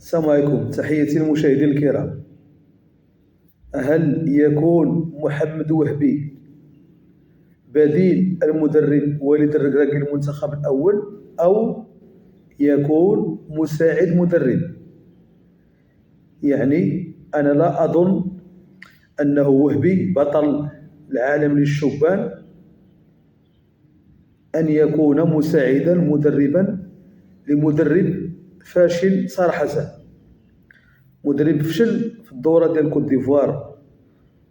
السلام عليكم، تحياتي للمشاهدين الكرام. هل يكون محمد وهبي بديل المدرب وليد الركراكي للمنتخب الأول، أو يكون مساعد مدرب؟ يعني أنا لا أظن أنه وهبي بطل العالم للشبان أن يكون مساعدا مدربا لمدرب فاشل صراحة. مدرب فشل في الدورة ديال كوت ديفوار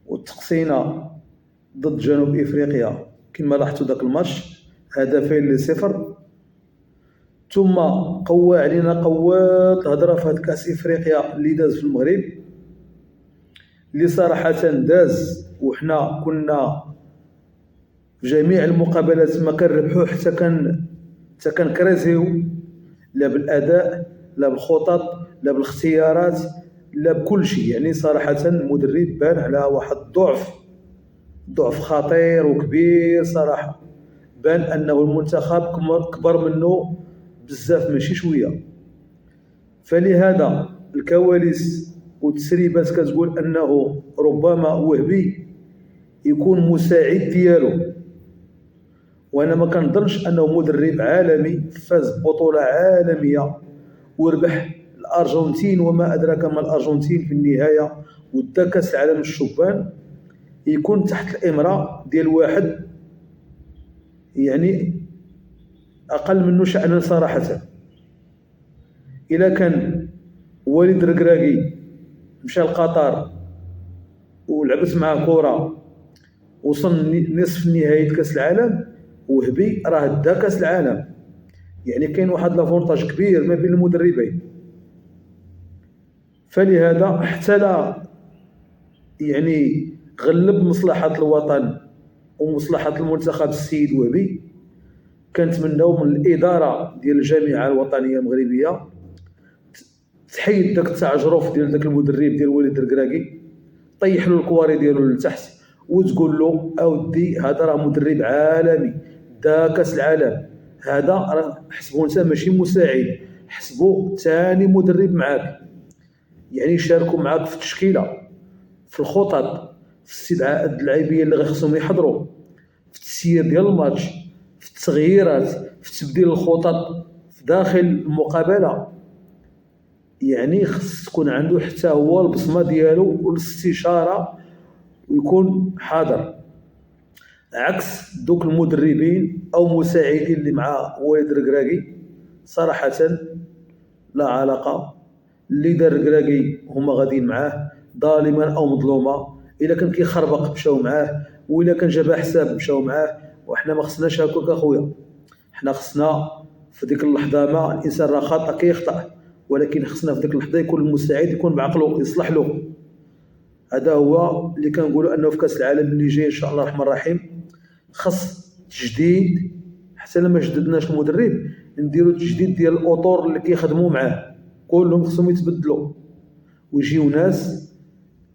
والتقسينة ضد جنوب افريقيا كما لاحظتوا داك الماتش، هدفين لصفر. ثم قوى علينا قوات الهضره في هاد كاس افريقيا اللي داز في المغرب، اللي صراحه داز وحنا كنا في جميع المقابلات ما كنربحو، حتى كنكرازيو لا بالاداء لا بالخطط لا بالاختيارات لا بكل شيء. يعني صراحه المدرب بان على واحد ضعف خطير وكبير صراحه. بان انه المنتخب كبر منه بزاف ماشي شويه. فلهذا الكواليس والتسريبات كتقول انه ربما وهبي يكون مساعد ديالو، وانا ما كنظنش انه مدرب عالمي فاز ببطوله عالميه وربح الارجنتين وما ادراك ما الارجنتين في النهايه ودا كاس العالم الشبان يكون تحت الامره ديال واحد يعني اقل منه شأنا صراحه. الا كان وليد الركراكي مشى لقطر ولعبت معاه كره وصل نصف نهائي كاس العالم، وهبي راه دا كاس العالم. يعني كاين واحد لافونتاج كبير ما بين المدربين. فلهذا حتى لا يعني غلب مصلحه الوطن ومصلحه المنتخب السيد وهبي، كنتمناو من الاداره ديال الجامعه الوطنيه المغربيه تحيد داك التعجرف ديال داك المدرب ديال وليد الركراكي، طيح له الكواري ديالو لتحت وتقول له اودي هذا راه مدرب عالمي دا كاس العالم، هذا راه حسبو انت ماشي مساعد، حسبو ثاني مدرب معاك. يعني شاركوا معاك في التشكيله، في الخطط، في استدعاء اللاعبين اللي غيخصهم يحضروا، في التسيير ديال الماتش، في التغييرات، في تبديل الخطط في داخل المقابله. يعني خص تكون عنده حتى هو البصمه ديالو والاستشاره ويكون حاضر، عكس دوك المدربين او مساعدين اللي مع وليد الركراكي. صراحه لا علاقه، اللي دار الركراكي هما غاديين معاه ظالما او مظلوما. الا كان كيخربق مشاو معاه، والا كان جاب حساب مشاو معاه. وحنا ما خصناش هكاك اخويا، حنا خصنا في ديك اللحظه ما الانسان راه خطا كيخطا، ولكن خصنا في ديك اللحظه يكون المساعد يكون بعقله يصلح له. هذا هو اللي كنقولوا انه في كاس العالم اللي جاي ان شاء الله الرحمن الرحيم خص تجديد. حتى لما جددناش المدرب نديروا تجديد ديال الاطور اللي كيخدموا معاه، كلهم خصهم يتبدلوا ويجيو ناس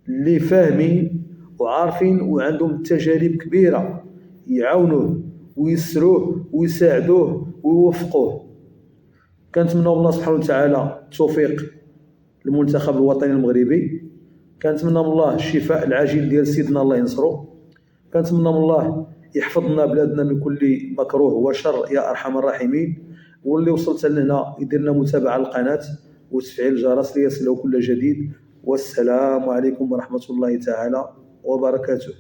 اللي فاهمين وعارفين وعندهم تجارب كبيره يعاونوه ويسروه ويساعدوه ويوفقوه. كنتمنى الله سبحانه وتعالى التوفيق للمنتخب الوطني المغربي، كنتمنى من الله الشفاء العاجل ديال سيدنا الله ينصرو، كنتمنى من الله يحفظ لنا بلادنا من كل مكروه وشر يا ارحم الراحمين. واللي وصلت لهنا يدير لنا متابعه للقناه وتفعيل الجرس ليصله كل جديد. والسلام عليكم ورحمه الله تعالى وبركاته.